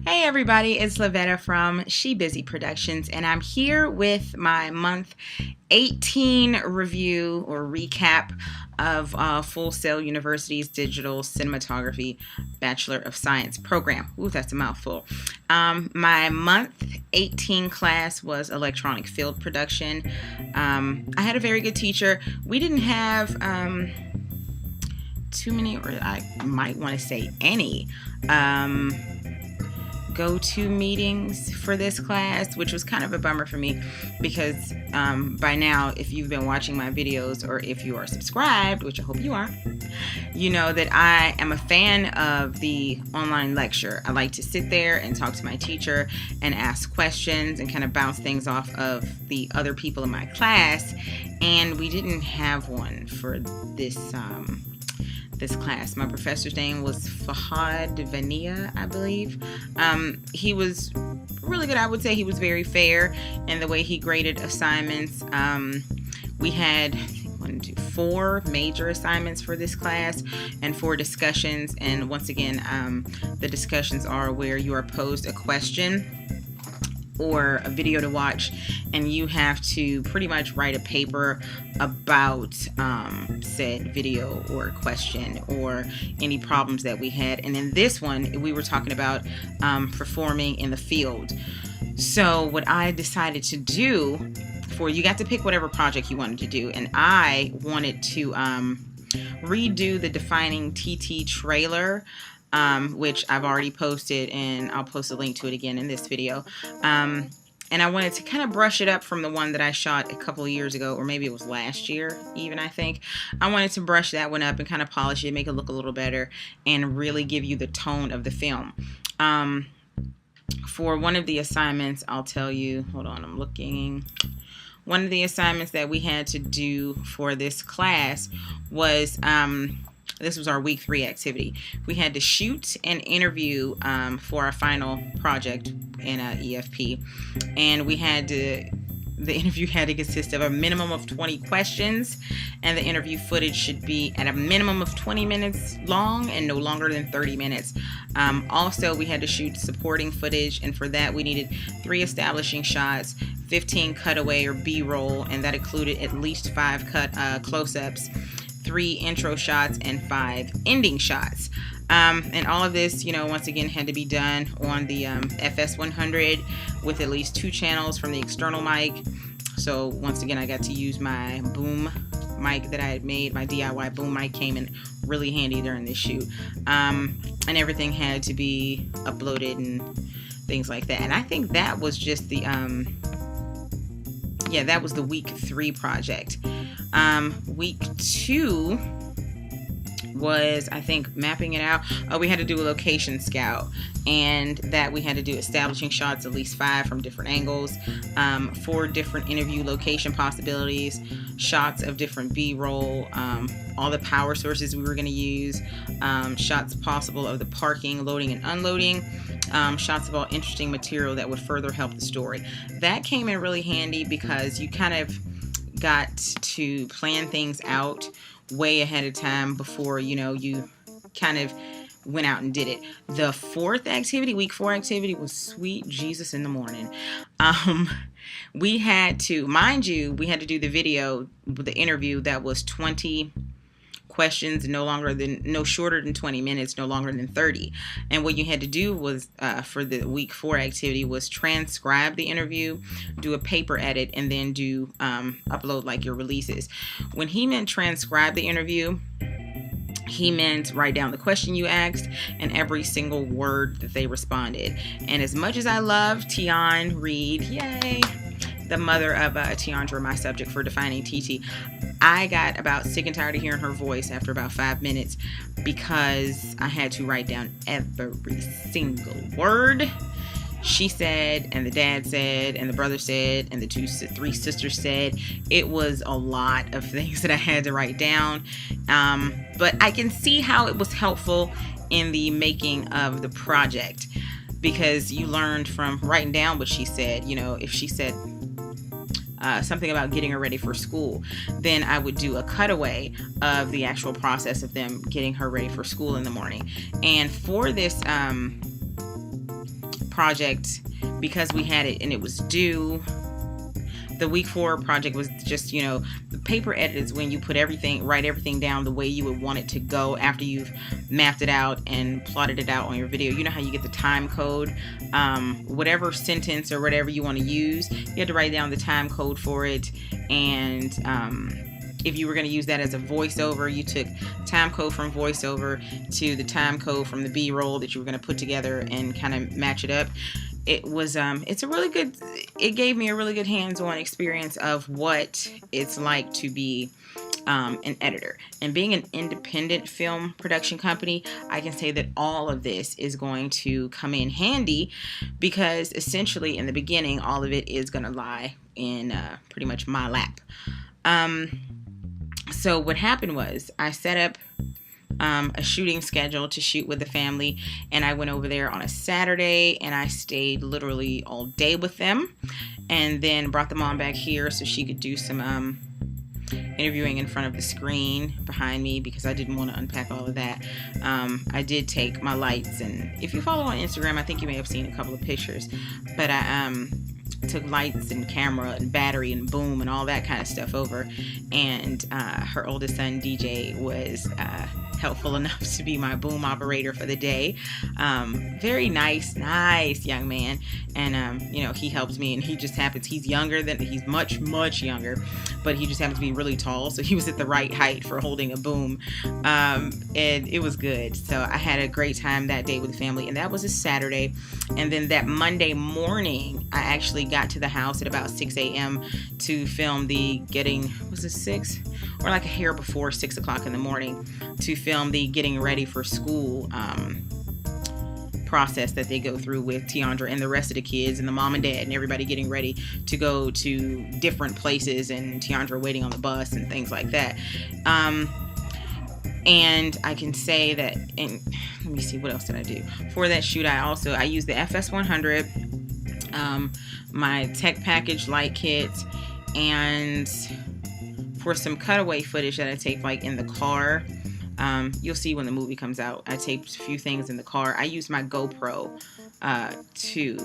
Hey everybody, it's Lavetta from She Busy Productions, and I'm here with my month 18 review or recap of Full Sail University's Digital Cinematography Bachelor of Science program. Ooh, that's a mouthful. My month 18 class was electronic field production. I had a very good teacher. We didn't have too many, or I might want to say any, go-to meetings for this class, which was kind of a bummer for me because by now, if you've been watching my videos or if you are subscribed, which I hope you are, you know that I am a fan of the online lecture. I like to sit there and talk to my teacher and ask questions and kind of bounce things off of the other people in my class, and we didn't have one for this class. My professor's name was Fahad Vania, I believe. He was really good. I would say he was very fair in the way he graded assignments. We had 4 major assignments for this class and 4 discussions. And once again, the discussions are where you are posed a question or a video to watch, and you have to pretty much write a paper about said video or question or any problems that we had. And in this one, we were talking about performing in the field. So what I decided to do, you got to pick whatever project you wanted to do, and I wanted to redo the Defining TT trailer, which I've already posted, and I'll post a link to it again in this video. And I wanted to kind of brush it up from the one that I shot a couple of years ago, or maybe it was last year even, I think. I wanted to brush that one up and kind of polish it, make it look a little better, and really give you the tone of the film. For one of the assignments, I'll tell you, hold on, I'm looking. One of the assignments that we had to do for this class was, this was our week 3 activity. We had to shoot an interview for our final project in EFP, and the interview had to consist of a minimum of 20 questions, and the interview footage should be at a minimum of 20 minutes long and no longer than 30 minutes. Also, we had to shoot supporting footage, and for that we needed 3 establishing shots, 15 cutaway or B-roll, and that included at least 5 close-ups, 3 intro shots, and 5 ending shots. And all of this, once again, had to be done on the FS100 with at least 2 channels from the external mic. So once again, I got to use my boom mic that I had made. My DIY boom mic came in really handy during this shoot. And everything had to be uploaded and things like that. And I think that was just the that was the week 3 project. Week 2 was, I think, mapping it out. We had to do a location scout, and that we had to do establishing shots, at least 5 from different angles, 4 different interview location possibilities, shots of different B-roll, all the power sources we were going to use, shots possible of the parking, loading and unloading, shots of all interesting material that would further help the story. That came in really handy because you kind of got to plan things out way ahead of time before you kind of went out and did it. The 4th activity, week 4 activity, was sweet Jesus in the morning. We had to, mind you, we had to do the video, the interview that was 20 questions, no shorter than 20 minutes, no longer than 30. And what you had to do was, for the week 4 activity, was transcribe the interview, do a paper edit, and then do upload like your releases. When he meant transcribe the interview, he meant write down the question you asked and every single word that they responded. And as much as I love Tian Reed, yay, the mother of Tiandra, my subject for Defining TT, I got about sick and tired of hearing her voice after about 5 minutes because I had to write down every single word she said, and the dad said, and the brother said, and the 3 sisters said. It was a lot of things that I had to write down, but I can see how it was helpful in the making of the project, because you learned from writing down what she said. If she said something about getting her ready for school. Then I would do a cutaway of the actual process of them getting her ready for school in the morning. And for this project, because we had it and it was due, the week 4 project was just, the paper edit is when you write everything down the way you would want it to go after you've mapped it out and plotted it out on your video. You know how you get the time code, whatever sentence or whatever you want to use, you had to write down the time code for it. And if you were going to use that as a voiceover, you took time code from voiceover to the time code from the B-roll that you were going to put together and kind of match it up. It was it gave me a really good hands-on experience of what it's like to be an editor. And being an independent film production company, I can say that all of this is going to come in handy, because essentially in the beginning, all of it is going to lie in pretty much my lap. So what happened was I set up a shooting schedule to shoot with the family, and I went over there on a Saturday and I stayed literally all day with them, and then brought the mom back here so she could do some interviewing in front of the screen behind me, because I didn't want to unpack all of that. I did take my lights, and if you follow on Instagram, I think you may have seen a couple of pictures, but I took lights and camera and battery and boom and all that kind of stuff over, and her oldest son DJ was helpful enough to be my boom operator for the day. Very nice young man, and he helps me, and he's much younger, but he just happens to be really tall, so he was at the right height for holding a boom, and it was good. So I had a great time that day with the family, and that was a Saturday. And then that Monday morning, I actually got to the house at about 6 a.m. to film was it 6? Or like a hair before 6 o'clock in the morning, to film the getting ready for school process that they go through with Tiandra and the rest of the kids, and the mom and dad and everybody getting ready to go to different places, and Tiandra waiting on the bus and things like that. And I can say that, and let me see, what else did I do? For that shoot, I used the FS100, my tech package light kit, and for some cutaway footage that I taped like in the car, you'll see when the movie comes out, I taped a few things in the car. I used my GoPro 2,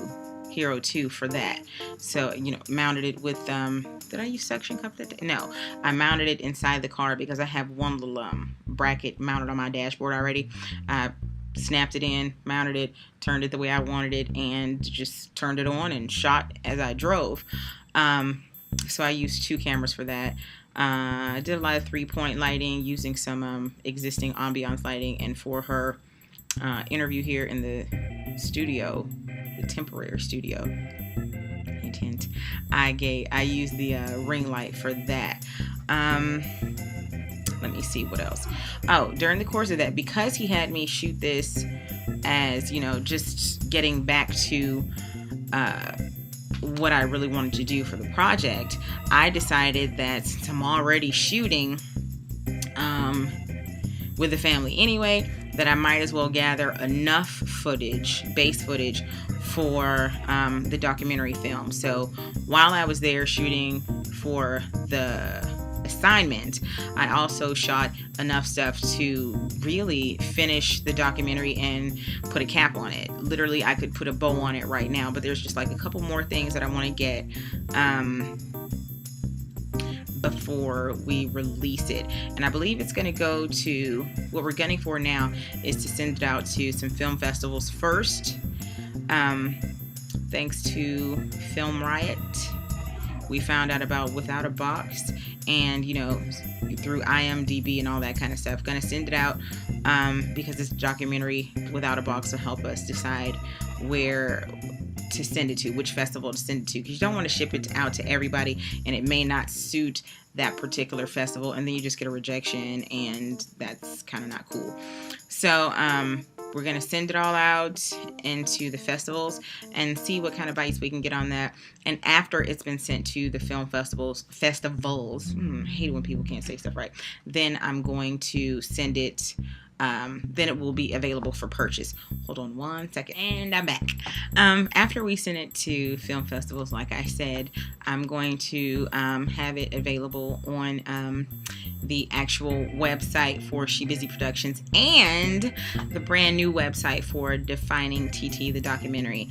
Hero 2 for that. So, mounted it with, did I use suction cup that day? No, I mounted it inside the car because I have one little bracket mounted on my dashboard already. I snapped it in, mounted it, turned it the way I wanted it, and just turned it on and shot as I drove. So I used 2 cameras for that. I did a lot of 3-point lighting using some existing ambiance lighting, and for her interview here in the studio, the temporary studio, hint, I used the ring light for that. Let me see what else. Oh, during the course of that, because he had me shoot this as, just getting back to what I really wanted to do for the project, I decided that since I'm already shooting with the family anyway, that I might as well gather enough footage, base footage, for the documentary film. So while I was there shooting for the assignment, I also shot enough stuff to really finish the documentary and put a cap on it. Literally, I could put a bow on it right now, but there's just like a couple more things that I want to get before we release it. And I believe it's going to go to, what we're gunning for now is to send it out to some film festivals first. Thanks to Film Riot, we found out about Without a Box, and through IMDb and all that kind of stuff. Gonna send it out because this documentary Without a Box will help us decide where to send it to, which festival to send it to, because you don't want to ship it out to everybody and it may not suit that particular festival, and then you just get a rejection, and that's kind of not cool. So we're going to send it all out into the festivals and see what kind of bites we can get on that. And after it's been sent to the film festivals, I hate it when people can't say stuff right, then I'm going to send it then it will be available for purchase. Hold on one second, and I'm back. After we send it to film festivals, like I said, I'm going to have it available on the actual website for She Busy Productions and the brand new website for Defining TT, the documentary.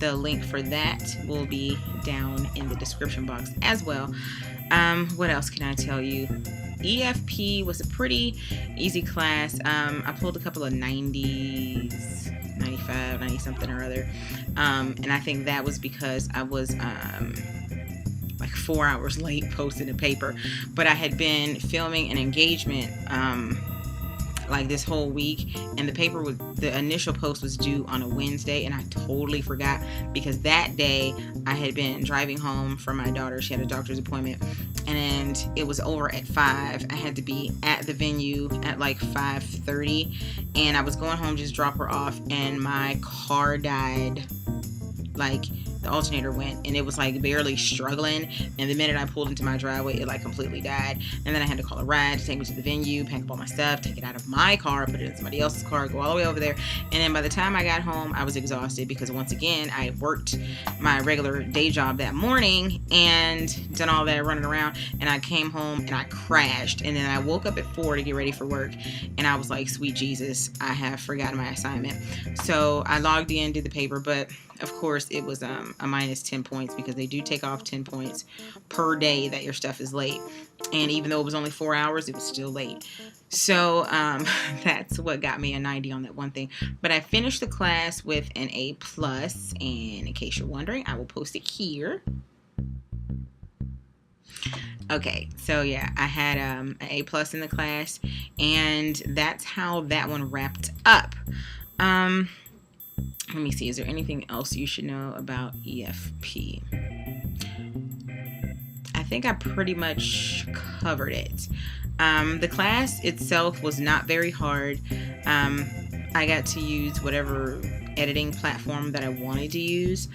The link for that will be down in the description box as well. What else can I tell you? EFP was a pretty easy class. I pulled a couple of 90s, 95, 90 something or other. And I think that was because I was like 4 hours late posting a paper. But I had been filming an engagement like this whole week, and the initial post was due on a Wednesday, and I totally forgot because that day I had been driving home from my daughter. She had a doctor's appointment, and it was over at 5. I had to be at the venue at like 5:30, and I was going home just drop her off, and my car died. Like, the alternator went, and it was like barely struggling, and the minute I pulled into my driveway, it like completely died. And then I had to call a ride to take me to the venue, pack up all my stuff, take it out of my car, put it in somebody else's car, go all the way over there. And then by the time I got home, I was exhausted because once again I worked my regular day job that morning and done all that running around, and I came home and I crashed. And then I woke up at 4 to get ready for work, and I was like, sweet Jesus, I have forgotten my assignment. So I logged in, did the paper, but of course it was a minus 10 points because they do take off 10 points per day that your stuff is late. And even though it was only 4 hours, it was still late. So that's what got me a 90 on that one thing. But I finished the class with an A+, and in case you're wondering, I will post it here. Okay, so yeah, I had an A+ in the class, and that's how that one wrapped up. Let me see, is there anything else you should know about EFP? I think I pretty much covered it. The class itself was not very hard. I got to use whatever editing platform that I wanted to use,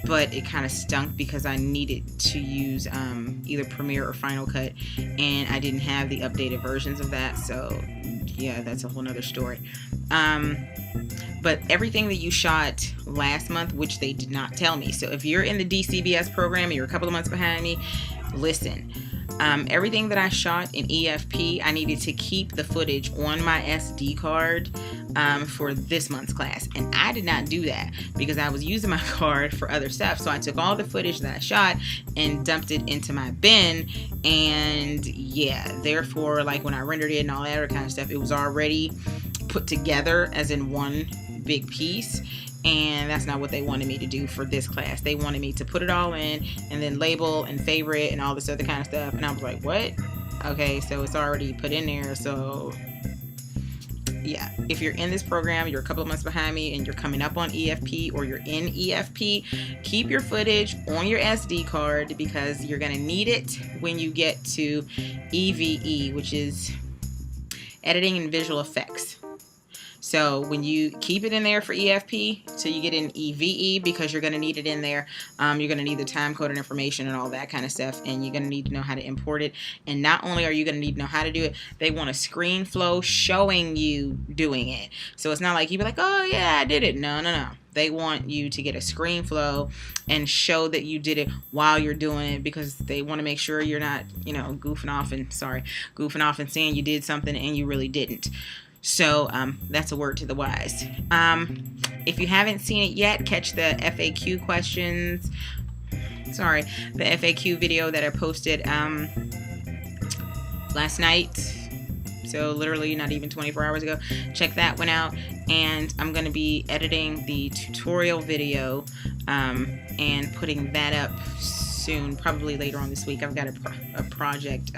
but it kind of stunk because I needed to use either Premiere or Final Cut, and I didn't have the updated versions of that, so yeah, that's a whole nother story. But everything that you shot last month, which they did not tell me, so if you're in the DCBS program and you're a couple of months behind me, listen. Everything that I shot in EFP, I needed to keep the footage on my SD card for this month's class. And I did not do that because I was using my card for other stuff. So I took all the footage that I shot and dumped it into my bin. And yeah, therefore, like when I rendered it and all that other kind of stuff, it was already put together as in one big piece. And that's not what they wanted me to do for this class. They wanted me to put it all in and then label and favorite and all this other kind of stuff. And I was like, what? Okay, so it's already put in there. So yeah, if you're in this program, you're a couple of months behind me and you're coming up on EFP or you're in EFP, keep your footage on your SD card because you're going to need it when you get to EVE, which is editing and visual effects. So when you keep it in there for EFP till you get in EVE, because you're going to need it in there, you're going to need the time coded information and all that kind of stuff, and you're going to need to know how to import it. And not only are you going to need to know how to do it, they want a screen flow showing you doing it. So it's not like you be like, oh yeah, I did it. No. They want you to get a screen flow and show that you did it while you're doing it, because they want to make sure you're not, goofing off and saying you did something and you really didn't. So that's a word to the wise. If you haven't seen it yet, catch the FAQ questions. The FAQ video that I posted last night. So literally not even 24 hours ago. Check that one out. And I'm going to be editing the tutorial video and putting that up soon, probably later on this week. I've got a project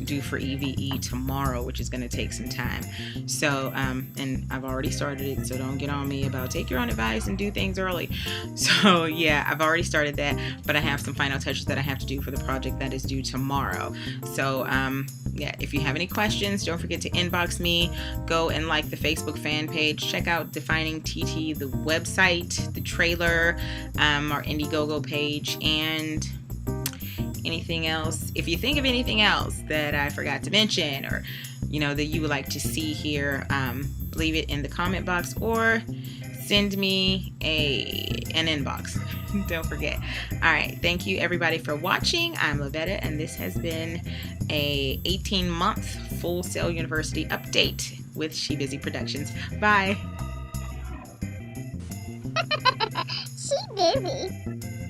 due for EVE tomorrow, which is going to take some time. So, and I've already started it, so don't get on me about take your own advice and do things early. So yeah, I've already started that, but I have some final touches that I have to do for the project that is due tomorrow. So yeah, if you have any questions, don't forget to inbox me. Go and like the Facebook fan page. Check out Defining TT, the website, the trailer, our Indiegogo page, and anything else. If you think of anything else that I forgot to mention, or that you would like to see here, leave it in the comment box or send me an inbox. Don't forget. All right. Thank you everybody for watching. I'm Lavetta, and this has been a 18-month Full Sail University update with She Busy Productions. Bye. She busy.